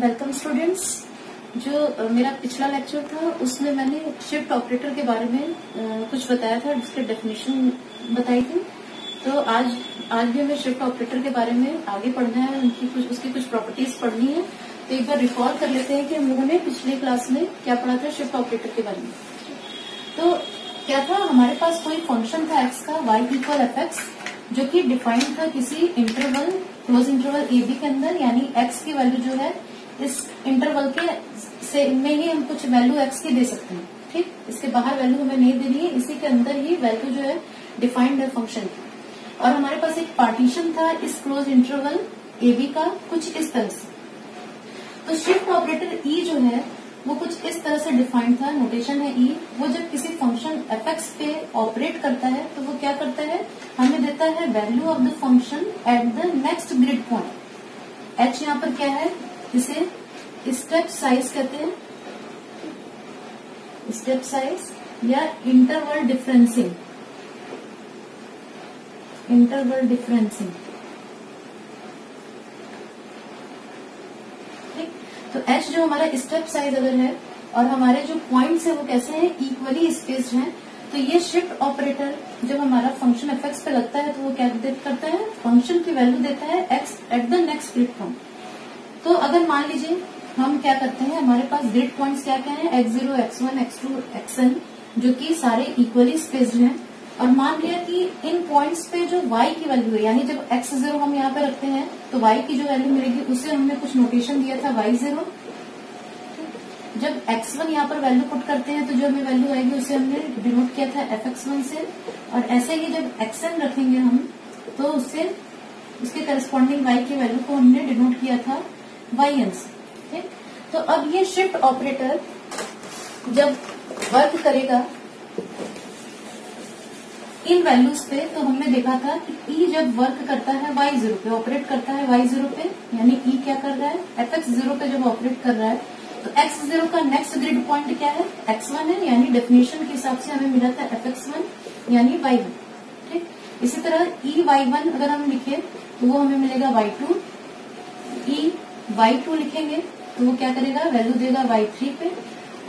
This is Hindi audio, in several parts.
Welcome students. जो मेरा पिछला लेक्चर था उसमें मैंने शिफ्ट ऑपरेटर के बारे में कुछ बताया था, जिसके डेफिनेशन बताई थी। तो आज भी हमें शिफ्ट ऑपरेटर के बारे में आगे पढ़ना है, उसकी कुछ प्रॉपर्टीज पढ़नी है। तो एक बार रिकॉल कर लेते हैं कि हम लोगों ने पिछले क्लास में क्या पढ़ा था शिफ्ट ऑपरेटर के बारे में। तो क्या था, हमारे पास कोई फंक्शन था एक्स का y इक्वल एफ एक्स, जो कि डिफाइंड था किसी interval close interval A B के अंदर, यानी x की वैल्यू जो है इस इंटरवल के से में ही हम कुछ वैल्यू x की दे सकते हैं। ठीक, इसके बाहर वैल्यू हमें नहीं देनी है, इसी के अंदर ही वैल्यू जो है डिफाइंड है फंक्शन की। और हमारे पास एक पार्टीशन था इस क्लोज इंटरवल ए बी का कुछ इस तरह से। तो शिफ्ट ऑपरेटर ई जो है वो कुछ इस तरह से डिफाइंड था, नोटेशन है ई। वो जब किसी फंक्शन एफ एक्स पे ऑपरेट करता है तो वो क्या करता है, हमें देता है value of the function at the next grid point. H यहाँ पर क्या है, इसे स्टेप साइज कहते हैं, स्टेप साइज या इंटरवल डिफरेंसिंग, इंटरवल डिफरेंसिंग। तो एच जो हमारा स्टेप साइज अगर है और हमारे जो पॉइंट्स है वो कैसे हैं, इक्वली स्पेस्ड हैं, तो ये शिफ्ट ऑपरेटर जब हमारा फंक्शन एफ एक्स पे लगता है तो वो क्या करता है, फंक्शन की वैल्यू देता है x at the next grid point. तो अगर मान लीजिए हम क्या करते हैं, हमारे पास ग्रिड पॉइंट्स क्या क्या है, x0, x1, x2, xn, जो कि सारे इक्वली स्पेस्ड हैं। और मान लिया कि इन पॉइंट्स पे जो y की वैल्यू है, यानी जब x0 हम यहाँ पे रखते हैं तो y की जो वैल्यू मिलेगी उसे हमने कुछ नोटेशन दिया था y0। जब x1 यहाँ पर वैल्यू पुट करते हैं तो जो हमें वैल्यू आएगी उसे हमने डिनोट किया था fx1 से। और ऐसे ही जब xn रखेंगे हम तो उससे उसके करस्पॉन्डिंग y की वैल्यू को हमने डिनोट किया था yn से। ठीक, तो अब ये शिफ्ट ऑपरेटर जब वर्क करेगा इन वैल्यूज पे, तो हमने देखा था कि ई जब वर्क करता है y0 पे, ऑपरेट करता है y0 पे, यानी ई क्या कर रहा है, fx0 पे जब ऑपरेट कर रहा है तो x0 का नेक्स्ट ग्रिड पॉइंट क्या है, x1 है, यानी डेफिनेशन के हिसाब से हमें मिला था fx1 यानी y1। ठीक, इसी तरह ई y1 अगर हम लिखे तो वो हमें मिलेगा y2। ई y2 लिखेंगे तो वो क्या करेगा, वैल्यू देगा y3 पे।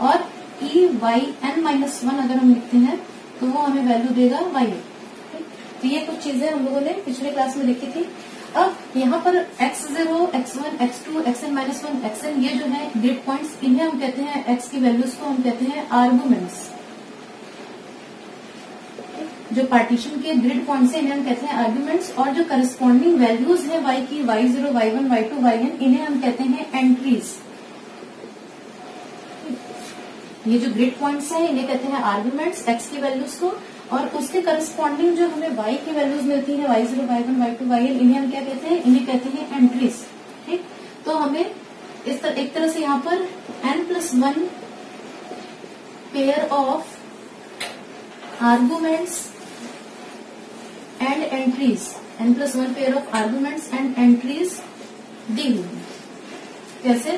और ई yn-1 अगर हम लिखते हैं तो वो हमें वैल्यू देगा y1। तो ये कुछ चीजें हम लोगों ने पिछले क्लास में देखी थी। अब यहाँ पर x0, x1, x2, xn-1, xn, ये जो है ग्रिड पॉइंट्स, इन्हें हम कहते हैं, x की वैल्यूज को हम कहते हैं आर्गुमेंट्स। जो पार्टीशन के ग्रिड पॉइंट्स है इन्हें हम कहते हैं आर्गुमेंट्स, और जो करस्पॉन्डिंग वैल्यूज है y की, y0, y1, y2, yn, इन्हें हम कहते हैं एंट्रीज। ये जो ग्रिड पॉइंट्स हैं इन्हें कहते हैं आर्गुमेंट्स, x की वैल्यूज को, और उसके करस्पॉन्डिंग जो हमें y की वैल्यूज मिलती है, y0, y1, y2, yn, इन्हें हम क्या कहते हैं, इन्हें कहते हैं एंट्रीज। ठीक, तो हमें एक तरह से यहाँ पर n+1 pair of arguments and entries, n+1 pair of arguments and entries दी हुई है। कैसे,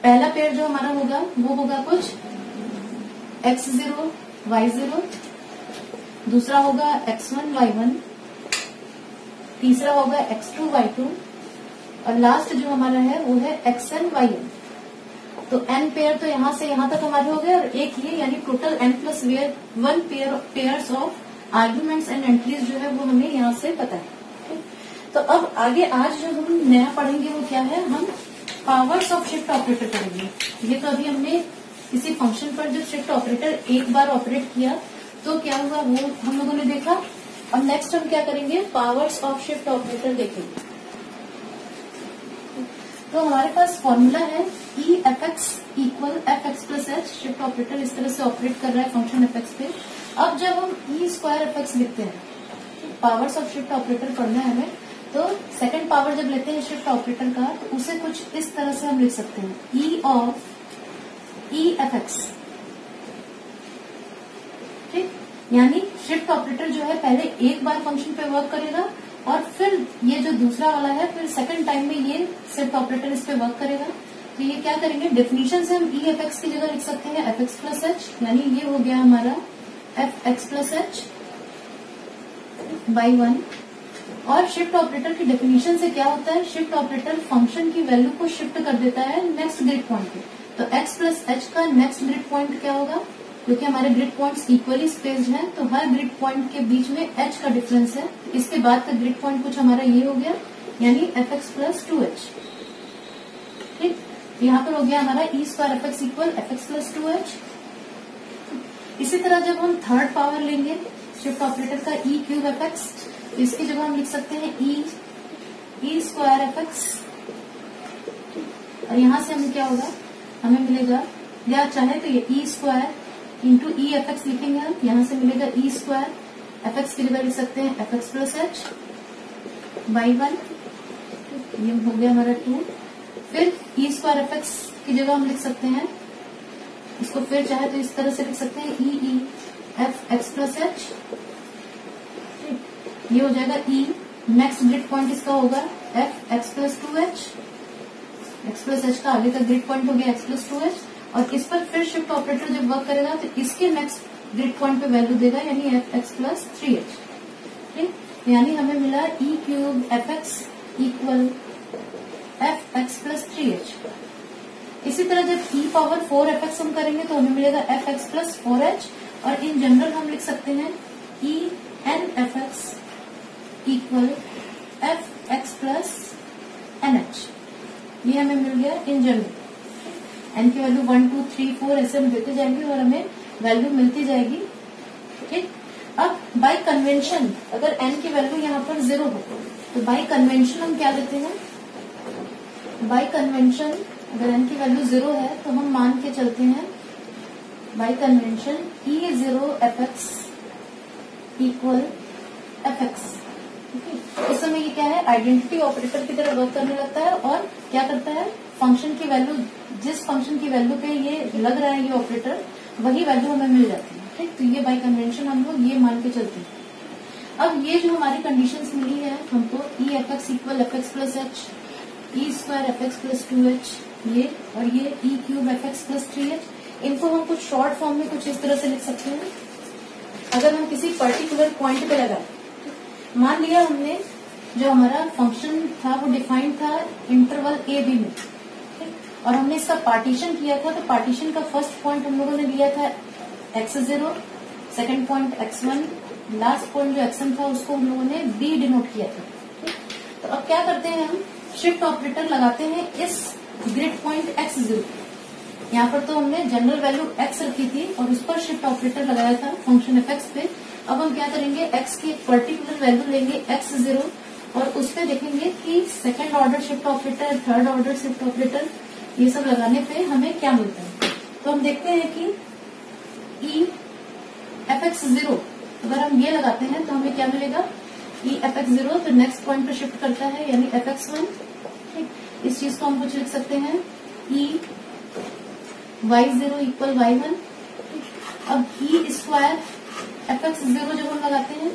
पहला पेयर जो हमारा होगा वो होगा कुछ x0, y0, दूसरा होगा x1, y1, तीसरा होगा x2, y2, और लास्ट जो हमारा है वो है xn, yn। तो n पेयर तो यहाँ से यहाँ तक हमारे हो गए, और एक ये, यानी total n+1 pairs of arguments and entries जो है वो हमें यहाँ से पता है। तो अब आगे आज जो हम नया पढ़ेंगे वो क्या है, हम पावर्स ऑफ शिफ्ट ऑपरेटर करेंगे। ये तो अभी हमने किसी फंक्शन पर जब शिफ्ट ऑपरेटर एक बार ऑपरेट किया तो क्या हुआ वो हम लोगों ने देखा, और नेक्स्ट हम क्या करेंगे, पावर्स ऑफ शिफ्ट ऑपरेटर देखेंगे। तो हमारे पास फॉर्मूला है ई F X equal F X plus H. Shift operator इस तरह से ऑपरेट कर रहा है फंक्शन एफ एक्स पे। अब जब हम ई स्क्वायर एफ एक्स लिखते हैं, पावर्स ऑफ शिफ्ट ऑपरेटर पढ़ना है हमें, तो सेकंड पावर जब लेते हैं शिफ्ट ऑपरेटर का तो उसे कुछ इस तरह से हम लिख सकते हैं, ई ऑफ ई एफ एक्स। ठीक, यानी शिफ्ट ऑपरेटर जो है पहले एक बार फंक्शन पे वर्क करेगा और फिर ये जो दूसरा वाला है फिर सेकंड टाइम में ये शिफ्ट ऑपरेटर इस पे वर्क करेगा। तो ये क्या करेंगे, डेफिनेशन से हम ई एफ एक्स की जगह लिख सकते हैं एफ एक्स प्लस एच, यानी ये हो गया हमारा F X plus H by 1 और शिफ्ट ऑपरेटर की डेफिनेशन से क्या होता है, शिफ्ट ऑपरेटर फंक्शन की वैल्यू को शिफ्ट कर देता है नेक्स्ट ग्रिड पॉइंट पे। तो x प्लस एच का नेक्स्ट ग्रिड पॉइंट क्या होगा, क्योंकि हमारे ग्रिड पॉइंट्स इक्वली स्पेस्ड हैं, तो हर ग्रिड पॉइंट के बीच में h का डिफरेंस है। इसके बाद का ग्रिड पॉइंट कुछ हमारा ये हो गया, यानी fx प्लस 2h। ठीक, यहाँ पर हो गया हमारा e square F X equal fx plus 2h। इसी तरह जब हम थर्ड पावर लेंगे शिफ्ट ऑपरेटर का e क्यूब एफ एक्स, तो इसकी जगह हम लिख सकते हैं e स्क्वायर एफ एक्स, और यहाँ से हमें क्या होगा, हमें मिलेगा, या चाहे तो ये e स्क्वायर इंटू ई एफ एक्स लिखेंगे हम, यहाँ से मिलेगा e स्क्वायर एफ एक्स की जगह लिख सकते हैं F X plus H by 1, ये हो गया हमारा 2। फिर e स्क्वायर एफ एक्स की जगह हम लिख सकते हैं, इसको फिर चाहे तो इस तरह से लिख सकते हैं ई एफ एक्स प्लस एच, ये हो जाएगा e। नेक्स्ट ग्रिड पॉइंट इसका होगा F X plus 2h, x plus H का आगे का ग्रिड पॉइंट हो गया एक्स प्लस 2h, और इस पर फिर शिफ्ट ऑपरेटर जब वर्क करेगा तो इसके नेक्स्ट ग्रिड पॉइंट पे वैल्यू देगा, यानी एफ एक्स प्लस 3h। ठीक, यानी हमें मिला e cube F X equal F X plus 3h। इसी तरह जब e पावर 4 एफ एक्स हम करेंगे तो हमें मिलेगा एफ एक्स प्लस 4h, और इन जनरल हम लिख सकते हैं e N F X equal F X plus N H. ये हमें मिल गया इन जनरल। एन की वैल्यू 1 2 3 4 ऐसे हम देते जाएंगे और हमें वैल्यू मिलती जाएगी। ठीक, अब बाय कन्वेंशन अगर एन की वैल्यू यहाँ पर 0 हो तो बाय कन्वेंशन हम क्या देते हैं, बाय कन्वेंशन अगर एन की वैल्यू 0 है तो हम मान के चलते हैं bye convention E0 F X equal F x. उस समय ये क्या है, आइडेंटिटी ऑपरेटर की तरह वर्क करने लगता है और क्या करता है, फंक्शन की वैल्यू, जिस फंक्शन की वैल्यू पे ये लग रहा है ये ऑपरेटर, वही वैल्यू हमें मिल जाती है। ठीक, तो ये बाय कन्वेंशन हम लोग ये मान के चलते हैं। अब ये जो हमारी कंडीशंस मिली है हमको, E F X equal F X plus H, E square F X plus 2h, ये और ये E cube F X plus 3h, इनको हम कुछ शॉर्ट फॉर्म में कुछ इस तरह से लिख सकते हैं। अगर हम किसी पर्टिकुलर पॉइंट पे लगाए, मान लिया हमने जो हमारा फंक्शन था वो डिफाइंड था इंटरवल ए बी में, और हमने इसका पार्टीशन किया था, तो पार्टीशन का फर्स्ट पॉइंट हम लोगों ने लिया था x0, second point x1, last point जो x1 था उसको हम लोगों ने b डिनोट किया था। तो अब क्या करते हैं, हम शिफ्ट ऑपरेटर लगाते हैं इस ग्रिड पॉइंट x0। यहाँ पर तो हमने जनरल वैल्यू x रखी थी और उस पर शिफ्ट ऑपरेटर लगाया था फंक्शन f पे। अब हम क्या करेंगे, x की एक पर्टिकुलर वैल्यू लेंगे x0 और उस पर देखेंगे कि second order shift operator, third order shift operator, ये सब लगाने पे हमें क्या मिलता है। तो हम देखते हैं कि e एफ एक्स 0 अगर हम ये लगाते हैं तो हमें क्या मिलेगा, e एफ एक्स 0 तो नेक्स्ट पॉइंट पे शिफ्ट करता है, यानी एफ एक्स 1। ठीक, इस चीज को हम कुछ लिख सकते हैं e y0 इक्वल y1। अब e स्क्वायर एफ एक्स 0 जब हम लगाते हैं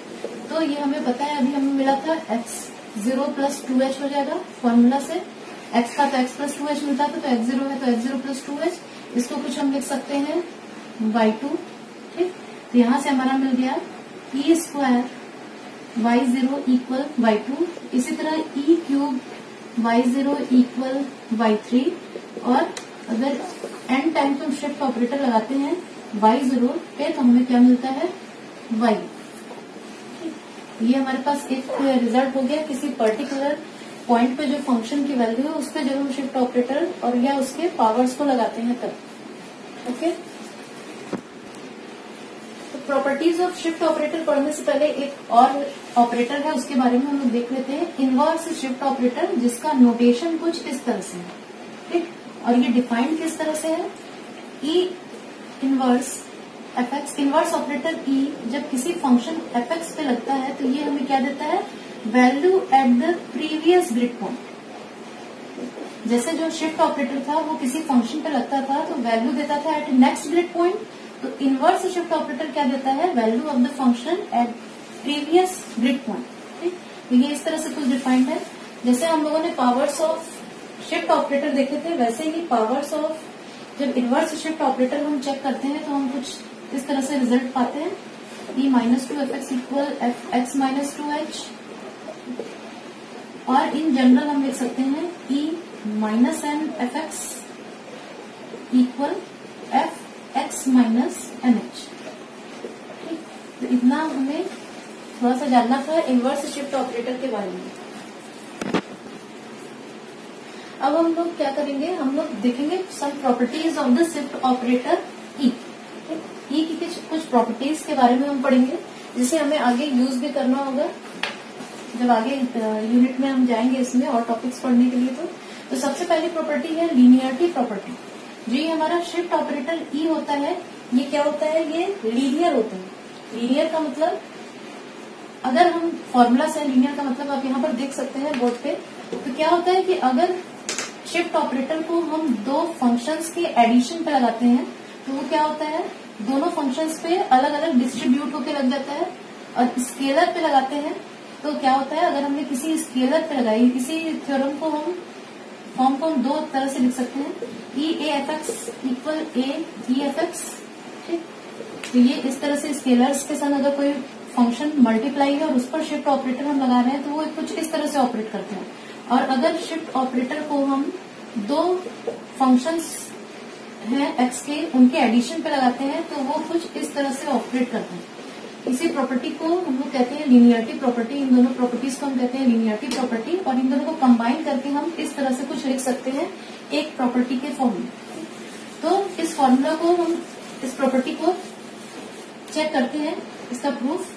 तो ये हमें पता है, अभी हमें मिला था x0 प्लस 2h हो जाएगा फॉर्मूला से, x का तो x प्लस 2h मिलता था, तो x0 है तो x0 प्लस 2h, इसको कुछ हम लिख सकते हैं y2। ठीक, तो यहाँ से हमारा मिल गया e square y0 equal y2। इसी तरह e cube y0 equal y3, और अगर n टाइम्स हम शिफ्ट ऑपरेटर लगाते हैं y0 पे तो हमें क्या मिलता है, y। ये हमारे पास एक रिजल्ट हो गया किसी पर्टिकुलर पॉइंट पे जो फंक्शन की वैल्यू है उस पे जब हम शिफ्ट ऑपरेटर और या उसके पावर्स को लगाते हैं तब। ओके, तो प्रॉपर्टीज ऑफ शिफ्ट ऑपरेटर पढ़ने से पहले एक और ऑपरेटर है उसके बारे में हम लोग देख लेते हैं, इनवर्स शिफ्ट ऑपरेटर, जिसका नोटेशन कुछ इस तरह से है। ठीक, और ये डिफाइंड किस तरह से है, E inverse F X, inverse operator E जब किसी फंक्शन एफ एक्स पे लगता है तो ये हमें क्या देता है, value at the previous grid point. जैसे जो शिफ्ट ऑपरेटर था वो किसी फंक्शन पे लगता था तो वैल्यू देता था एट नेक्स्ट ग्रिड पॉइंट, तो इनवर्स शिफ्ट ऑपरेटर क्या देता है, value of the function at previous grid point. ठीक, तो ये इस तरह से कुछ डिफाइंड है। जैसे हम लोगों ने पावर्स ऑफ शिफ्ट ऑपरेटर देखे थे, वैसे ही पावर्स ऑफ जब इनवर्स शिफ्ट ऑपरेटर हम चेक करते हैं तो हम कुछ इस तरह से रिजल्ट पाते हैं, e minus 2 F X equal F X minus 2h, और इन जनरल हम लिख सकते हैं E minus N F X equal F X minus N H. तो इतना हमें थोड़ा सा जानना था इनवर्स शिफ्ट ऑपरेटर के बारे में। अब हम लोग क्या करेंगे, हम लोग देखेंगे some properties of the shift operator E. E की कुछ प्रॉपर्टीज के बारे में हम पढ़ेंगे जिसे हमें आगे यूज भी करना होगा जब आगे यूनिट में हम जाएंगे इसमें और टॉपिक्स पढ़ने के लिए। तो सबसे पहली प्रॉपर्टी है लीनियरिटी प्रॉपर्टी। जो ये हमारा शिफ्ट ऑपरेटर ई होता है, ये क्या होता है, ये लीनियर होता है। लीनियर का मतलब, अगर हम फॉर्मूला से, लीनियर का मतलब आप यहाँ पर देख सकते हैं बोर्ड पे। तो क्या होता है कि अगर शिफ्ट ऑपरेटर को हम दो फंक्शंस के एडिशन पे लगाते हैं तो वो क्या होता है, दोनों फंक्शंस पे अलग अलग डिस्ट्रीब्यूट होके लग जाता है। और स्केलर पे लगाते हैं तो क्या होता है, अगर हमने किसी स्केलर पे लगाई, इसी थ्योरम को हम फॉर्म को हम दो तरह से लिख सकते हैं, E A F X equal A E F X. ठीक, तो ये इस तरह से स्केलर्स के साथ अगर कोई फंक्शन मल्टीप्लाई है और उस पर शिफ्ट ऑपरेटर हम लगा रहे हैं तो वो कुछ इस तरह से ऑपरेट करते हैं। और अगर शिफ्ट ऑपरेटर को हम दो फंक्शंस हैं एक्स के, उनके एडिशन पे लगाते हैं तो वो कुछ इस तरह से ऑपरेट करते हैं। इसी प्रॉपर्टी को हम लोग कहते हैं लीनियरिटी प्रॉपर्टी। इन दोनों प्रॉपर्टीज को हम कहते हैं लीनियरिटी प्रॉपर्टी। और इन दोनों को कंबाइन करके हम इस तरह से कुछ लिख सकते हैं एक प्रॉपर्टी के फॉर्म में। तो इस फॉर्मूला को हम, इस प्रॉपर्टी को चेक करते हैं, इसका प्रूफ।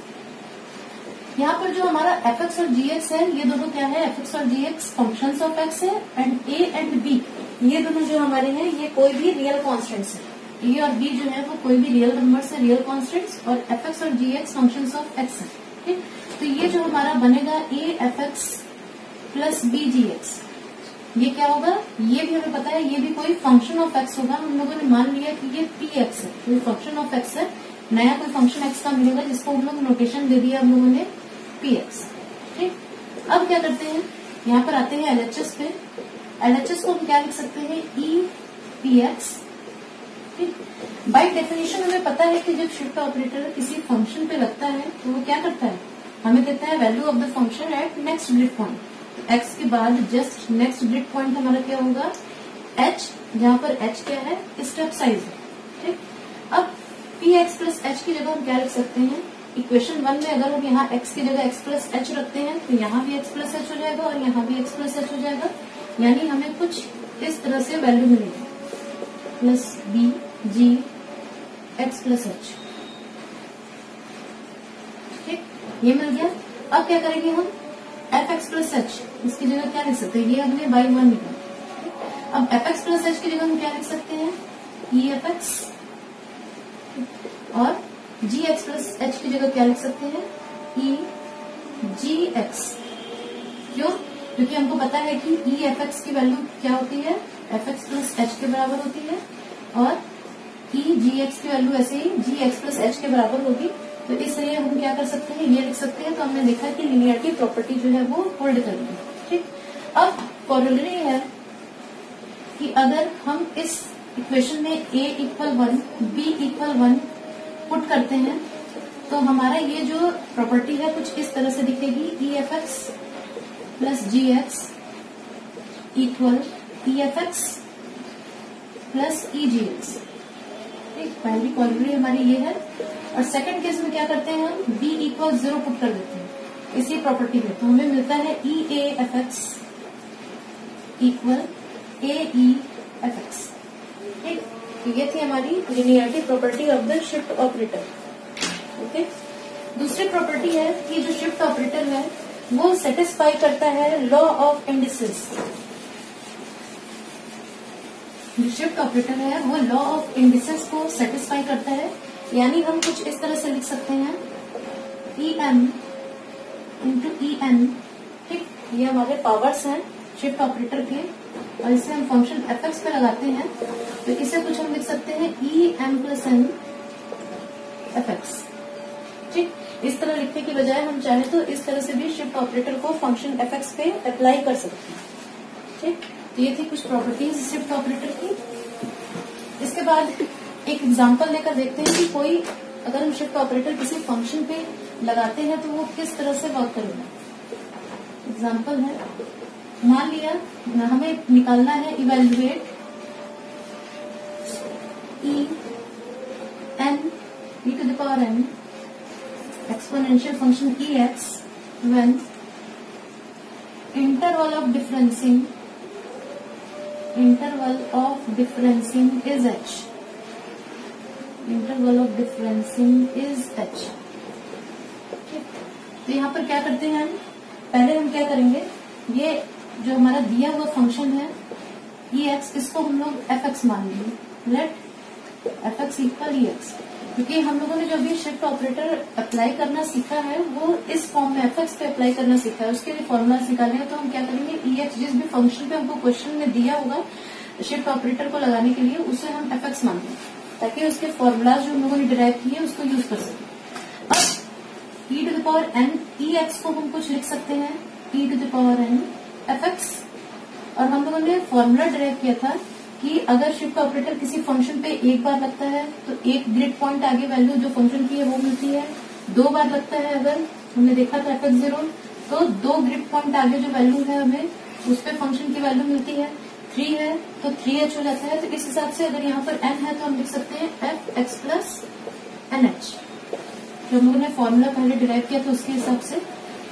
यहाँ पर जो हमारा एफ एक्स और जी एक्स है, ये दोनों क्या है, एफ एक्स और G X functions of X है। एंड ए एंड बी, ये दोनों जो हमारे हैं, ये कोई भी रियल कॉन्स्टेंट्स है। ए और बी जो है वो कोई भी रियल नंबर से, रियल कॉन्स्टेंट्स। और एफ एक्स और G X functions of X है। ठीक, तो ये जो हमारा बनेगा A F X plus B G X, ये क्या होगा, ये भी हमें पता है ये भी कोई फंक्शन ऑफ एक्स होगा। हम लोगों ने मान लिया कि ये पी एक्स है, कोई फंक्शन ऑफ एक्स है। नया कोई फंक्शन एक्स का मिलेगा जिसको हम लोग नोटेशन दे दिया हम लोगों ने पी एक्स। ठीक, अब क्या करते हैं, यहाँ पर आते हैं एलएचएस पे। एलएचएस को हम क्या लिख सकते हैं, E P x. By definition हमें पता है कि जब शिफ्ट ऑपरेटर किसी फंक्शन पे लगता है तो वो क्या करता है, हमें देता है value of the function at next grid point. X के बाद जस्ट नेक्स्ट ग्रिड पॉइंट हमारा क्या होगा, एच, जहाँ पर एच क्या है, स्टेप साइज है। ठीक, अब पी एक्स प्लस एच की जगह हम क्या लिख सकते हैं, इक्वेशन 1 में अगर हम यहाँ x की जगह x प्लस एच रखते हैं तो यहाँ भी x प्लस एच हो जाएगा और यहाँ भी x प्लस एच हो जाएगा। यानी हमें कुछ इस तरह से वैल्यू मिलेगी, plus B G x plus H. ठीक, ये मिल गया। अब क्या करेंगे हम, एफ एक्स प्लस एच, इसकी जगह क्या लिख सकते हैं, ये हमने बाई 1 लिखा। अब एफ एक्स प्लस एच की जगह हम क्या लिख सकते हैं, ई एफ एक्स। और जी एक्स प्लस एच की जगह क्या लिख सकते हैं, ई जी एक्स। क्यों, क्योंकि हमको पता है कि ई एफ एक्स की वैल्यू क्या होती है, एफ एक्स प्लस एच के बराबर होती है। और ई जी एक्स की वैल्यू ऐसे ही जी एक्स प्लस एच के बराबर होगी। तो इसलिए हम क्या कर सकते हैं, ये लिख सकते हैं। तो हमने देखा कि लीनियरिटी प्रॉपर्टी जो है वो होल्ड करेगी। ठीक, अब कॉरोलरी है कि अगर हम इस इक्वेशन में a equal 1, b equal 1 put करते हैं तो हमारा ये जो प्रॉपर्टी है कुछ इस तरह से दिखेगी, E F X plus G X equal E F X plus E G X. ठीक, पहली कॉलोनी हमारी ये है। और सेकंड केस में क्या करते हैं, हम b इक्वल 0 पुट कर देते हैं इसी प्रॉपर्टी में। तो हमें मिलता है E A F X equal A E F X. ठीक, तो ये थी हमारी linearity property of the shift operator. Okay, दूसरी प्रॉपर्टी है कि जो शिफ्ट ऑपरेटर है वो सेटिस्फाई करता है लॉ ऑफ इंडिसेस। जो शिफ्ट ऑपरेटर है वो लॉ ऑफ इंडिसेस को सेटिस्फाई करता है। यानी हम कुछ इस तरह से लिख सकते हैं, E M into E N. ठीक, ये हमारे पावर्स हैं शिफ्ट ऑपरेटर के और इसे हम फंक्शन एफ एक्स पे लगाते हैं तो इसे कुछ हम लिख सकते हैं E M plus N F X. ठीक, इस तरह लिखने की बजाय हम चाहे तो इस तरह से भी शिफ्ट ऑपरेटर को फंक्शन एफ एक्स पे अप्लाई कर सकते हैं। ठीक, तो ये थी कुछ प्रॉपर्टीज शिफ्ट ऑपरेटर की। इसके बाद एक एग्जांपल लेकर देखते हैं कि कोई अगर हम शिफ्ट ऑपरेटर किसी फंक्शन पे लगाते हैं तो वो किस तरह से वर्क करेगा। एग्जाम्पल है, मान लिया हमें निकालना है evaluate e to the power n exponential function ex when interval of differencing is h. Interval of differencing is h. तो यहाँ पर क्या करते हैं हम, पहले हम क्या करेंगे, ये जो हमारा दिया हुआ फंक्शन है ex, इसको हम लोग fx मान लेंगे। लेट fx इक्वल ex, क्योंकि हम लोगों ने जो भी शिफ्ट ऑपरेटर अप्लाई करना सीखा है वो इस फॉर्म में fx पे अप्लाई करना सीखा है, उसके लिए फॉर्मूला निकालेंगे। तो हम क्या करेंगे, ex जिस भी फंक्शन पे हमको क्वेश्चन में दिया होगा शिफ्ट ऑपरेटर को लगाने के लिए, उसे हम fx मान लें, ताकि उसके फॉर्मूलाज जो हम लोगों ने डिराइव किए उसको यूज कर सकें। अब e to the power n ex को हम कुछ लिख सकते हैं e to the power n fx, और हम लोगों ने फॉर्मूला डिराइव किया था कि अगर शिफ्ट ऑपरेटर किसी फंक्शन पे एक बार लगता है तो एक ग्रिड पॉइंट आगे वैल्यू जो फंक्शन की है वो मिलती है, दो बार लगता है अगर, हमने देखा था fx0, तो दो ग्रिड पॉइंट आगे जो वैल्यू है हमें उस पे फंक्शन की वैल्यू मिलती है, 3 है तो 3h हो जाता है। तो इस हिसाब से अगर यहाँ पर n है तो हम लिख सकते हैं fx प्लस nh, जो हम लोगों ने फॉर्मूला पहले डिराइव किया था उसके हिसाब से।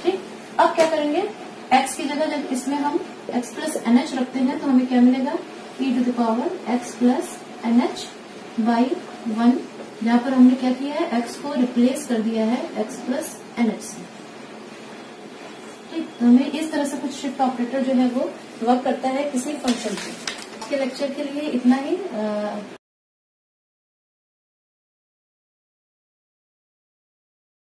ठीक, अब क्या करेंगे, x की जगह जब इसमें हम x प्लस nh रखते हैं तो हमें क्या मिलेगा, e to the power x plus nh by 1, जहाँ पर हमने क्या किया है, x को रिप्लेस कर दिया है x प्लस nh से। ठीक, तो हमें इस तरह से कुछ शिफ्ट ऑपरेटर जो है वो वर्क करता है किसी फंक्शन पे। इसके लेक्चर के लिए इतना ही।